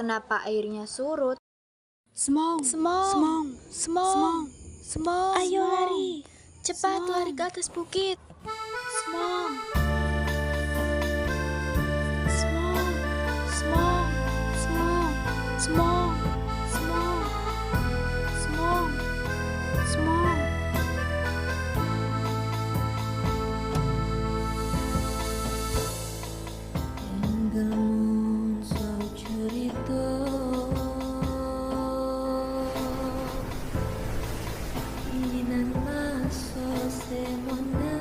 kenapa airnya surut? Semong, semong, semong, semong. Ayo lari, cepat Semong. lari ke atas bukit. Semong, semong, semong, semong, semong, semong, semong, semong. Enggelmu selalu cerita Inan maso semona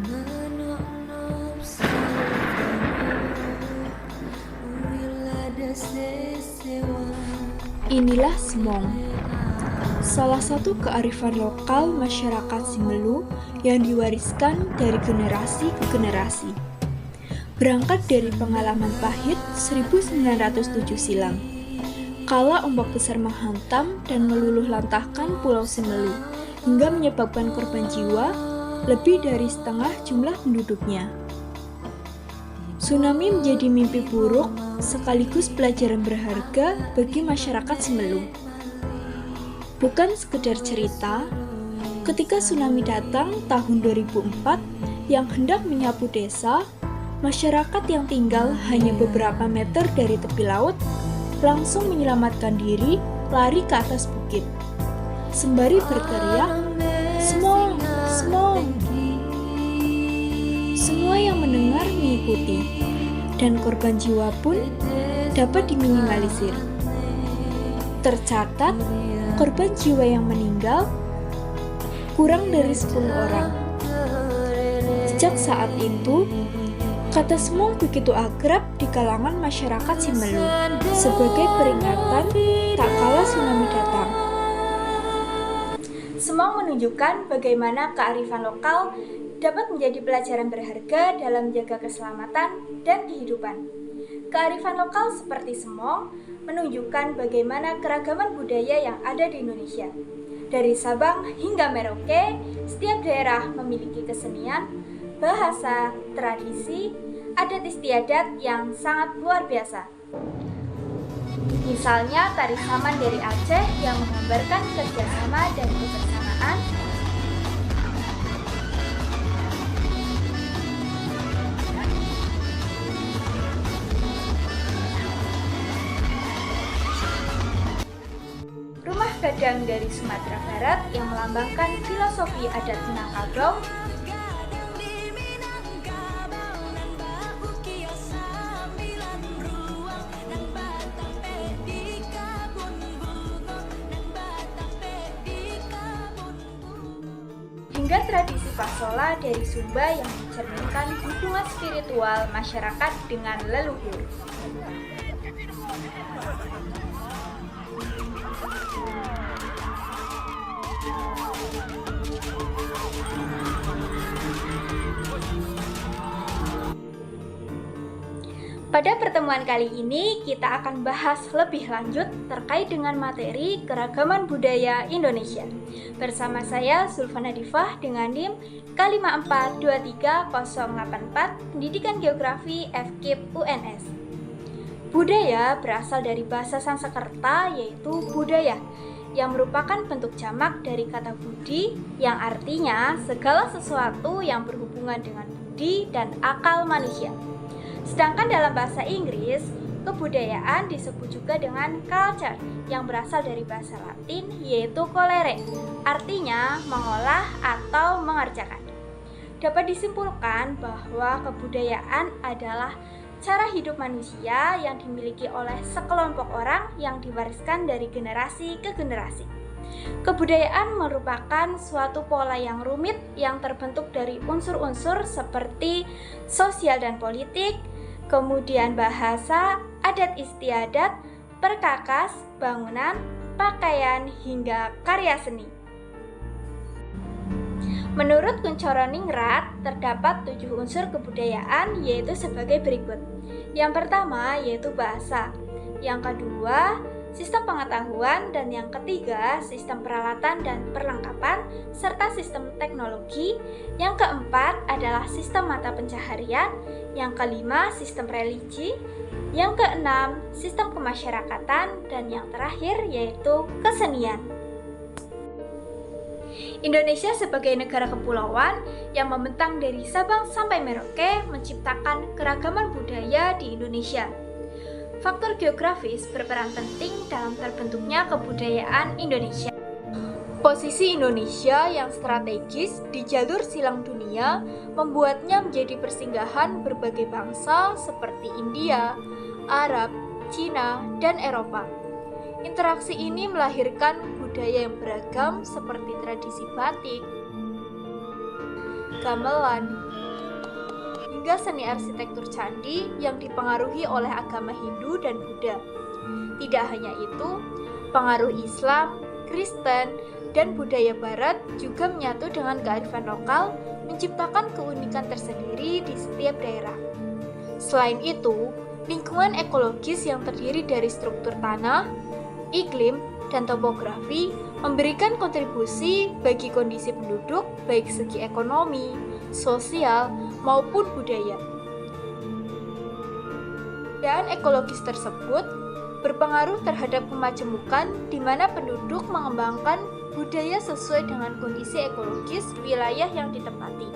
Manok-nok selalu Wilada sesewa. Inilah semong, salah satu kearifan lokal masyarakat Simelu yang diwariskan dari generasi ke generasi. Berangkat dari pengalaman pahit 1907 silam, kala ombak besar menghantam dan meluluh lantahkan Pulau Simelu hingga menyebabkan korban jiwa lebih dari setengah jumlah penduduknya. Tsunami menjadi mimpi buruk sekaligus pelajaran berharga bagi masyarakat Simelu. Bukan sekedar cerita, ketika tsunami datang tahun 2004 yang hendak menyapu desa, masyarakat yang tinggal hanya beberapa meter dari tepi laut langsung menyelamatkan diri lari ke atas bukit. Sembari berteriak, "Semong, semong!" Semua yang mendengar mengikuti, dan korban jiwa pun dapat diminimalisir. Tercatat, korban jiwa yang meninggal kurang dari 10 orang. Sejak saat itu, kata semong begitu akrab di kalangan masyarakat Simelu sebagai peringatan tak kala tsunami datang. Semong menunjukkan bagaimana kearifan lokal dapat menjadi pelajaran berharga dalam menjaga keselamatan dan kehidupan. Kearifan lokal seperti semong menunjukkan bagaimana keragaman budaya yang ada di Indonesia. Dari Sabang hingga Merauke, setiap daerah memiliki kesenian, bahasa, tradisi, adat istiadat yang sangat luar biasa. Misalnya tari saman dari Aceh yang menggambarkan kerjasama dan kebersamaan, rumah gadang dari Sumatera Barat yang melambangkan filosofi adat Minangkabau, hingga tradisi pasola dari Sumba yang mencerminkan hubungan spiritual masyarakat dengan leluhur. Pada pertemuan kali ini, kita akan bahas lebih lanjut terkait dengan materi keragaman budaya Indonesia. Bersama saya, Sulfana Difah, dengan NIM K54238084, Pendidikan Geografi FKIP UNS. Budaya berasal dari bahasa Sanskerta, yaitu budaya, yang merupakan bentuk jamak dari kata budi, yang artinya segala sesuatu yang berhubungan dengan budi dan akal manusia. Sedangkan dalam bahasa Inggris, kebudayaan disebut juga dengan culture yang berasal dari bahasa Latin yaitu colere, artinya mengolah atau mengerjakan. Dapat disimpulkan bahwa kebudayaan adalah cara hidup manusia yang dimiliki oleh sekelompok orang yang diwariskan dari generasi ke generasi. Kebudayaan merupakan suatu pola yang rumit yang terbentuk dari unsur-unsur seperti sosial dan politik, kemudian bahasa, adat istiadat, perkakas, bangunan, pakaian, hingga karya seni. Menurut Kunchoro-Ningrat, terdapat 7 unsur kebudayaan yaitu sebagai berikut. Yang pertama yaitu bahasa, yang kedua sistem pengetahuan, dan yang ketiga, sistem peralatan dan perlengkapan, serta sistem teknologi. Yang keempat adalah sistem mata pencaharian, yang kelima, sistem religi, yang keenam, sistem kemasyarakatan, dan yang terakhir yaitu kesenian. Indonesia sebagai negara kepulauan yang membentang dari Sabang sampai Merauke menciptakan keragaman budaya di Indonesia. Faktor geografis berperan penting dalam terbentuknya kebudayaan Indonesia. Posisi Indonesia yang strategis di jalur silang dunia membuatnya menjadi persinggahan berbagai bangsa seperti India, Arab, Cina, dan Eropa. Interaksi ini melahirkan budaya yang beragam seperti tradisi batik, gamelan, hingga seni arsitektur candi yang dipengaruhi oleh agama Hindu dan Buddha. Tidak hanya itu, pengaruh Islam, Kristen, dan budaya Barat juga menyatu dengan kearifan lokal, menciptakan keunikan tersendiri di setiap daerah. Selain itu, lingkungan ekologis yang terdiri dari struktur tanah, iklim, dan topografi memberikan kontribusi bagi kondisi penduduk baik segi ekonomi, sosial, maupun budaya. Dan ekologis tersebut berpengaruh terhadap kemajemukan di mana penduduk mengembangkan budaya sesuai dengan kondisi ekologis wilayah yang ditempati.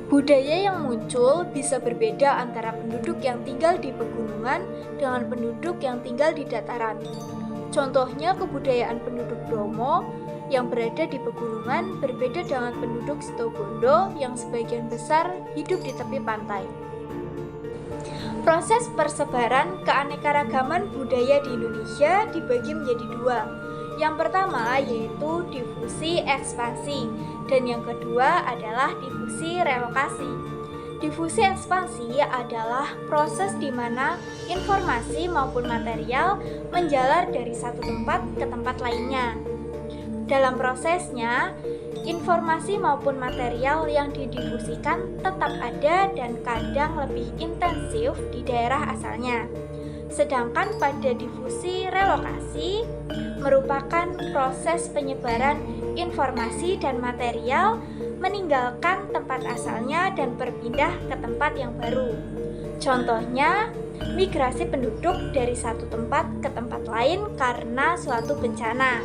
Budaya yang muncul bisa berbeda antara penduduk yang tinggal di pegunungan dengan penduduk yang tinggal di dataran. Contohnya kebudayaan penduduk Bromo yang berada di pegunungan berbeda dengan penduduk Situbondo yang sebagian besar hidup di tepi pantai. Proses persebaran keanekaragaman budaya di Indonesia dibagi menjadi dua. Yang pertama yaitu difusi ekspansi, dan yang kedua adalah difusi relokasi. Difusi ekspansi adalah proses di mana informasi maupun material menjalar dari satu tempat ke tempat lainnya. Dalam prosesnya, informasi maupun material yang didifusikan tetap ada dan kadang lebih intensif di daerah asalnya. Sedangkan pada difusi relokasi merupakan proses penyebaran informasi dan material meninggalkan tempat asalnya dan berpindah ke tempat yang baru. Contohnya, migrasi penduduk dari satu tempat ke tempat lain karena suatu bencana.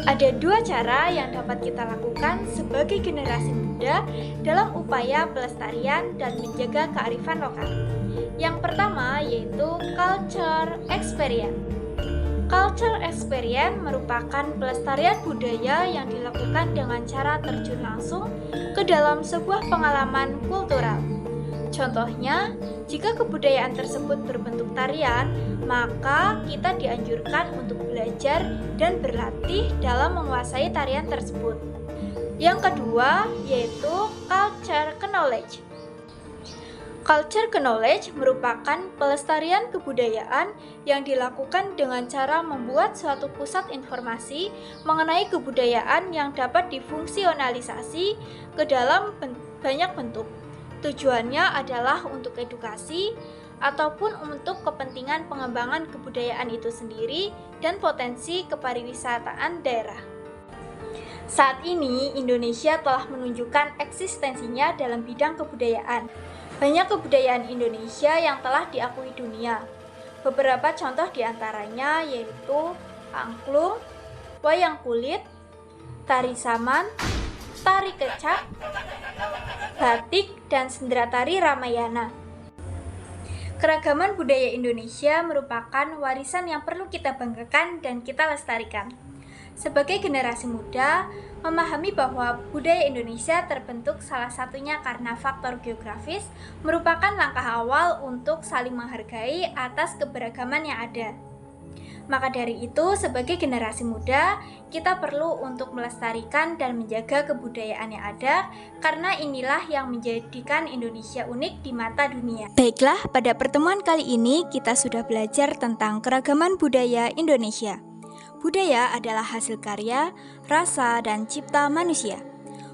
Ada dua cara yang dapat kita lakukan sebagai generasi muda dalam upaya pelestarian dan menjaga kearifan lokal. Yang pertama yaitu culture experience. Culture experience merupakan pelestarian budaya yang dilakukan dengan cara terjun langsung ke dalam sebuah pengalaman kultural. Contohnya, jika kebudayaan tersebut berbentuk tarian, maka kita dianjurkan untuk belajar dan berlatih dalam menguasai tarian tersebut. Yang kedua yaitu culture knowledge. Culture knowledge merupakan pelestarian kebudayaan yang dilakukan dengan cara membuat suatu pusat informasi mengenai kebudayaan yang dapat difungsionalisasi ke dalam banyak bentuk. Tujuannya adalah untuk edukasi ataupun untuk kepentingan pengembangan kebudayaan itu sendiri dan potensi kepariwisataan daerah. Saat ini, Indonesia telah menunjukkan eksistensinya dalam bidang kebudayaan. Banyak kebudayaan Indonesia yang telah diakui dunia. Beberapa contoh diantaranya yaitu angklung, wayang kulit, tari saman, tari kecak, batik, dan sendera tari Ramayana. Keragaman budaya Indonesia merupakan warisan yang perlu kita banggakan dan kita lestarikan. Sebagai generasi muda, memahami bahwa budaya Indonesia terbentuk salah satunya karena faktor geografis merupakan langkah awal untuk saling menghargai atas keberagaman yang ada. Maka dari itu, sebagai generasi muda, kita perlu untuk melestarikan dan menjaga kebudayaan yang ada, karena inilah yang menjadikan Indonesia unik di mata dunia. Baiklah, pada pertemuan kali ini kita sudah belajar tentang keragaman budaya Indonesia. Budaya adalah hasil karya, rasa, dan cipta manusia.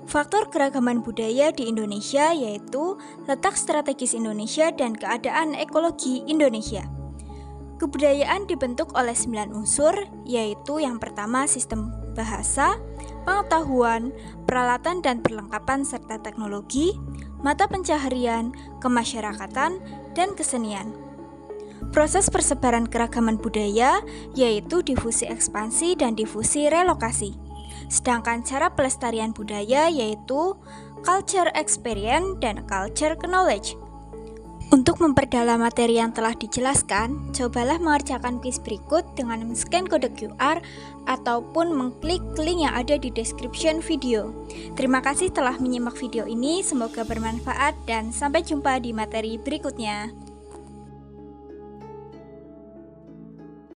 Faktor keragaman budaya di Indonesia yaitu letak strategis Indonesia dan keadaan ekologi Indonesia. Kebudayaan dibentuk oleh 9 unsur, yaitu yang pertama sistem bahasa, pengetahuan, peralatan dan perlengkapan serta teknologi, mata pencaharian, kemasyarakatan, dan kesenian. Proses persebaran keragaman budaya yaitu difusi ekspansi dan difusi relokasi. Sedangkan cara pelestarian budaya yaitu culture experience dan culture knowledge. Untuk memperdalam materi yang telah dijelaskan, cobalah mengerjakan kuis berikut dengan men-scan kode QR ataupun mengklik link yang ada di description video. Terima kasih telah menyimak video ini, semoga bermanfaat dan sampai jumpa di materi berikutnya.